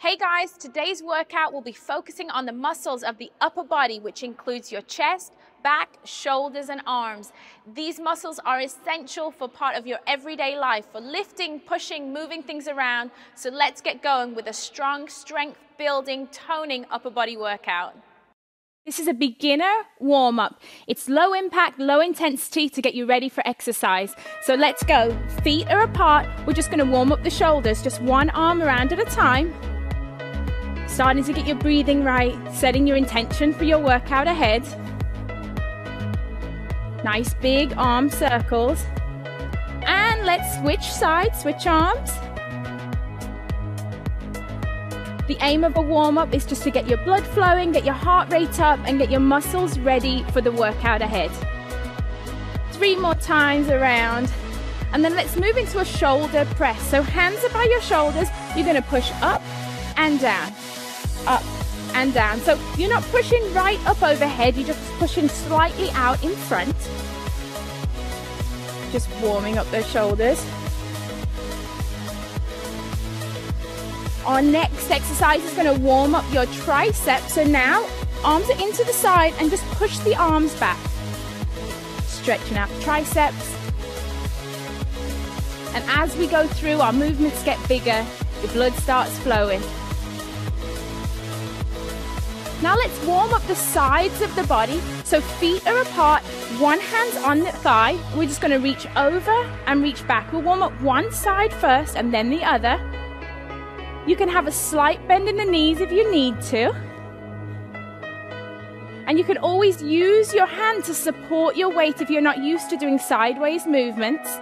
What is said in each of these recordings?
Hey guys, today's workout will be focusing on the muscles of the upper body, which includes your chest, back, shoulders, and arms. These muscles are essential for part of your everyday life, for lifting, pushing, moving things around. So let's get going with a strong, strength-building, toning upper body workout. This is a beginner warm-up. It's low impact, low intensity to get you ready for exercise. So let's go. Feet are apart. We're just going to warm up the shoulders, just one arm around at a time. Starting to get your breathing right, setting your intention for your workout ahead. Nice big arm circles. And let's switch sides, switch arms. The aim of a warm-up is just to get your blood flowing, get your heart rate up, and get your muscles ready for the workout ahead. 3 more times around. And then let's move into a shoulder press. So hands are by your shoulders. You're going to push up and down. Up and down. So you're not pushing right up overhead, you're just pushing slightly out in front. Just warming up those shoulders. Our next exercise is going to warm up your triceps. So now arms are into the side and just push the arms back. Stretching out the triceps. And as we go through, our movements get bigger, your blood starts flowing. Now let's warm up the sides of the body. So feet are apart, one hand's on the thigh. We're just going to reach over and reach back. We'll warm up one side first and then the other. You can have a slight bend in the knees if you need to. And you can always use your hand to support your weight if you're not used to doing sideways movements.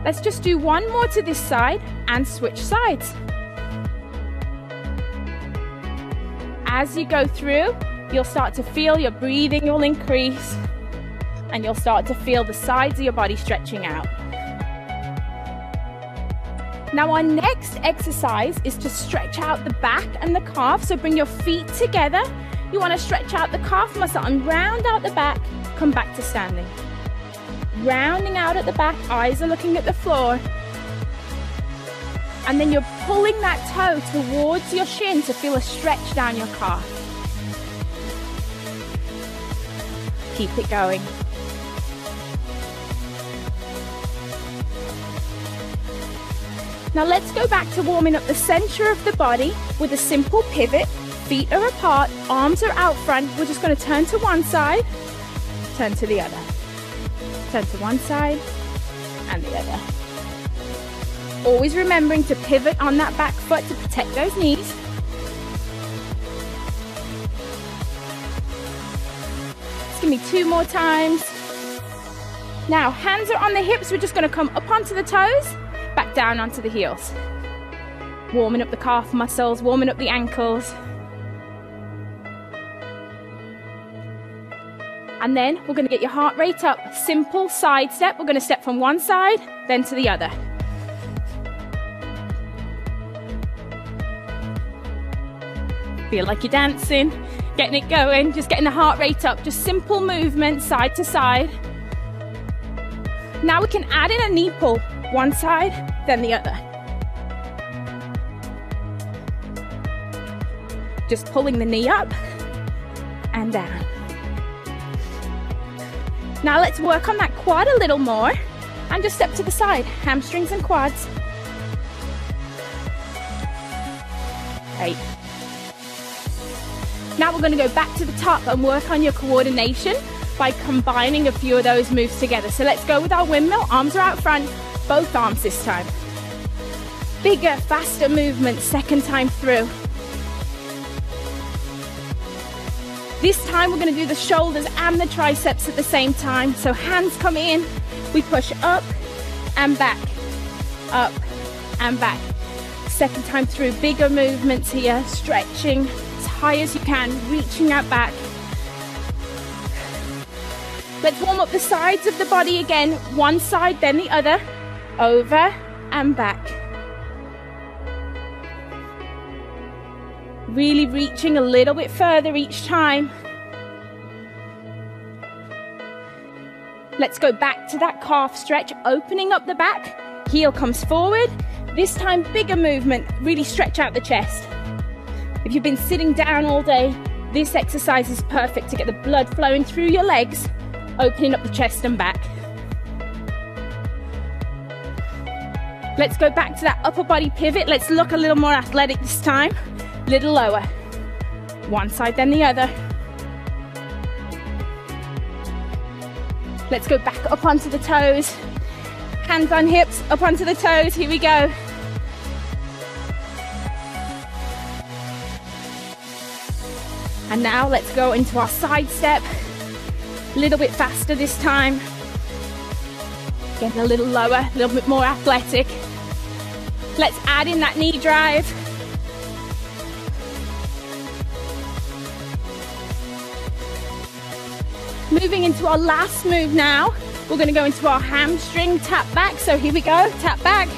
Let's just do one more to this side and switch sides. As you go through, you'll start to feel your breathing will increase and you'll start to feel the sides of your body stretching out. Now our next exercise is to stretch out the back and the calf. So bring your feet together. You want to stretch out the calf muscle and round out the back, come back to standing. Rounding out at the back, eyes are looking at the floor. And then you're pulling that toe towards your shin to feel a stretch down your calf. Keep it going. Now let's go back to warming up the center of the body with a simple pivot. Feet are apart, arms are out front. We're just going to turn to one side, turn to the other. Turn to one side and the other. Always remembering to pivot on that back foot to protect those knees. Just give me 2 more times. Now, hands are on the hips. We're just going to come up onto the toes, back down onto the heels. Warming up the calf muscles, warming up the ankles. And then we're going to get your heart rate up. Simple side step. We're going to step from one side, then to the other. Feel like you're dancing, getting it going, just getting the heart rate up, just simple movement side to side. Now we can add in a knee pull, one side, then the other. Just pulling the knee up and down. Now let's work on that quad a little more and just step to the side, hamstrings and quads. 8. Now we're going to go back to the top and work on your coordination by combining a few of those moves together. So let's go with our windmill. Arms are out front, both arms this time. Bigger, faster movement, second time through. This time we're going to do the shoulders and the triceps at the same time. So hands come in, we push up and back, up and back. Second time through, bigger movements here, stretching as high as you can, reaching out back. Let's warm up the sides of the body again, one side then the other, over and back. Really reaching a little bit further each time. Let's go back to that calf stretch, opening up the back, heel comes forward. This time, bigger movement, really stretch out the chest. If you've been sitting down all day, this exercise is perfect to get the blood flowing through your legs, opening up the chest and back. Let's go back to that upper body pivot. Let's look a little more athletic this time. A little lower. One side then the other. Let's go back up onto the toes. Hands on hips, up onto the toes. Here we go. And now let's go into our side step. A little bit faster this time. Getting a little lower, a little bit more athletic. Let's add in that knee drive. Moving into our last move now. We're going to go into our hamstring tap back. So here we go, tap back.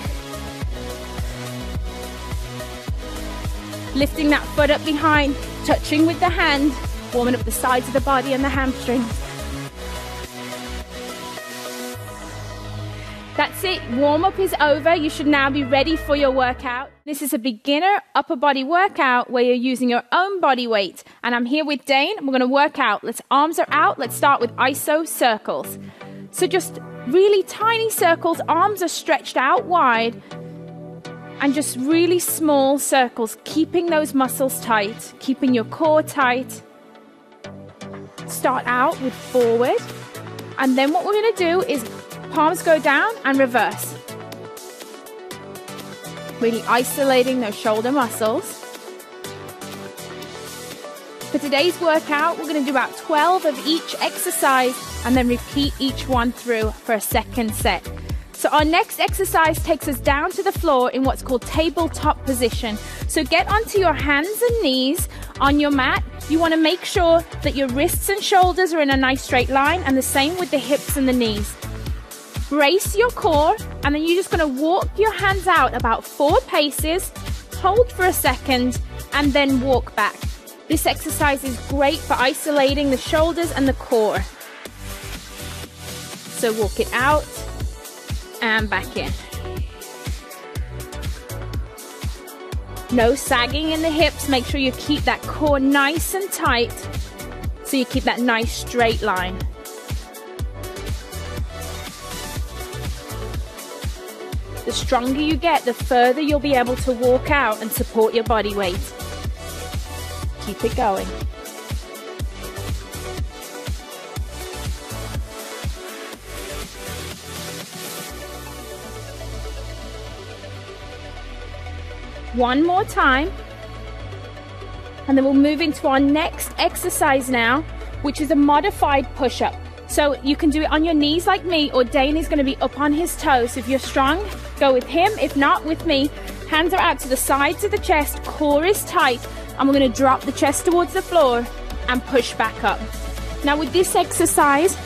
Lifting that foot up behind, touching with the hand, warming up the sides of the body and the hamstrings. That's it, warm up is over. You should now be ready for your workout. This is a beginner upper body workout where you're using your own body weight. And I'm here with Dane, and we're gonna work out. Arms are out, let's start with iso circles. So just really tiny circles, arms are stretched out wide, and just really small circles, keeping those muscles tight, keeping your core tight. Start out with forward, and then what we're gonna do is palms go down and reverse. Really isolating those shoulder muscles. For today's workout, we're going to do about 12 of each exercise and then repeat each one through for a second set. So our next exercise takes us down to the floor in what's called tabletop position. So get onto your hands and knees on your mat. You want to make sure that your wrists and shoulders are in a nice straight line, and the same with the hips and the knees. Brace your core, and then you're just going to walk your hands out about 4 paces, hold for a second, and then walk back. This exercise is great for isolating the shoulders and the core. So walk it out and back in. No sagging in the hips. Make sure you keep that core nice and tight so you keep that nice straight line. The stronger you get, the further you'll be able to walk out and support your body weight. Keep it going. One more time. And then we'll move into our next exercise now, which is a modified push-up. So you can do it on your knees like me, or Dane is going to be up on his toes. If you're strong, go with him. If not, with me. Hands are out to the sides of the chest, core is tight, and we're going to drop the chest towards the floor and push back up. Now with this exercise,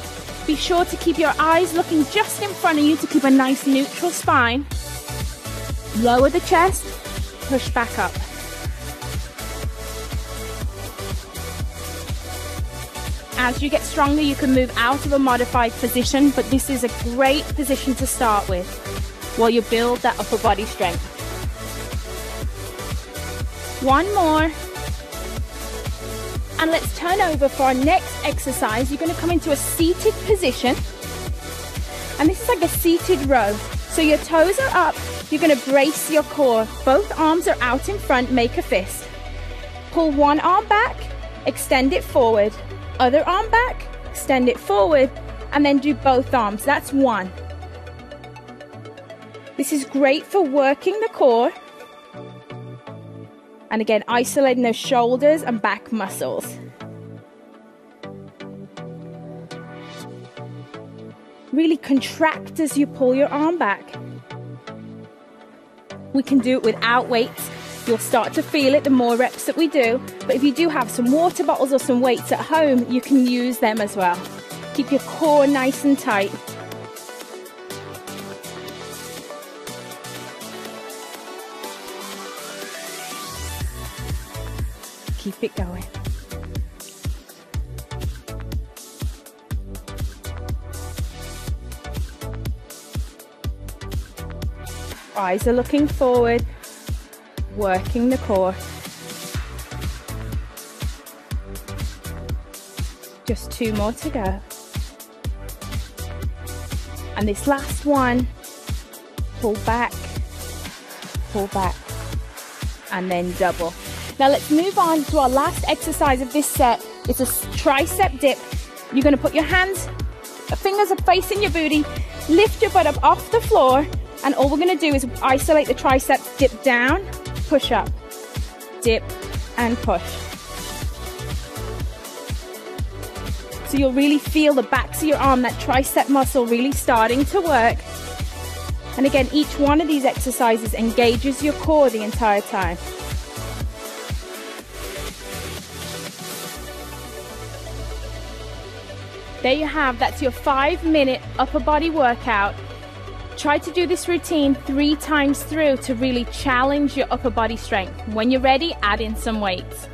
be sure to keep your eyes looking just in front of you to keep a nice neutral spine. Lower the chest, push back up. As you get stronger, you can move out of a modified position, but this is a great position to start with while you build that upper body strength. One more. And let's turn over for our next exercise. You're going to come into a seated position. And this is like a seated row. So your toes are up. You're going to brace your core. Both arms are out in front. Make a fist. Pull one arm back. Extend it forward. Other arm back. Extend it forward. And then do both arms. That's one. This is great for working the core. And again, isolating those shoulders and back muscles. Really contract as you pull your arm back. We can do it without weights. You'll start to feel it the more reps that we do. But if you do have some water bottles or some weights at home, you can use them as well. Keep your core nice and tight. Keep it going. Eyes are looking forward, working the core. Just 2 more to go. And this last one, pull back, and then double. Now let's move on to our last exercise of this set. It's a tricep dip. You're gonna put your hands, fingers are facing your booty, lift your butt up off the floor, and all we're gonna do is isolate the triceps, dip down, push up, dip, and push. So you'll really feel the backs of your arm, that tricep muscle really starting to work. And again, each one of these exercises engages your core the entire time. There you have, that's your 5-minute upper body workout. Try to do this routine 3 times through to really challenge your upper body strength. When you're ready, add in some weights.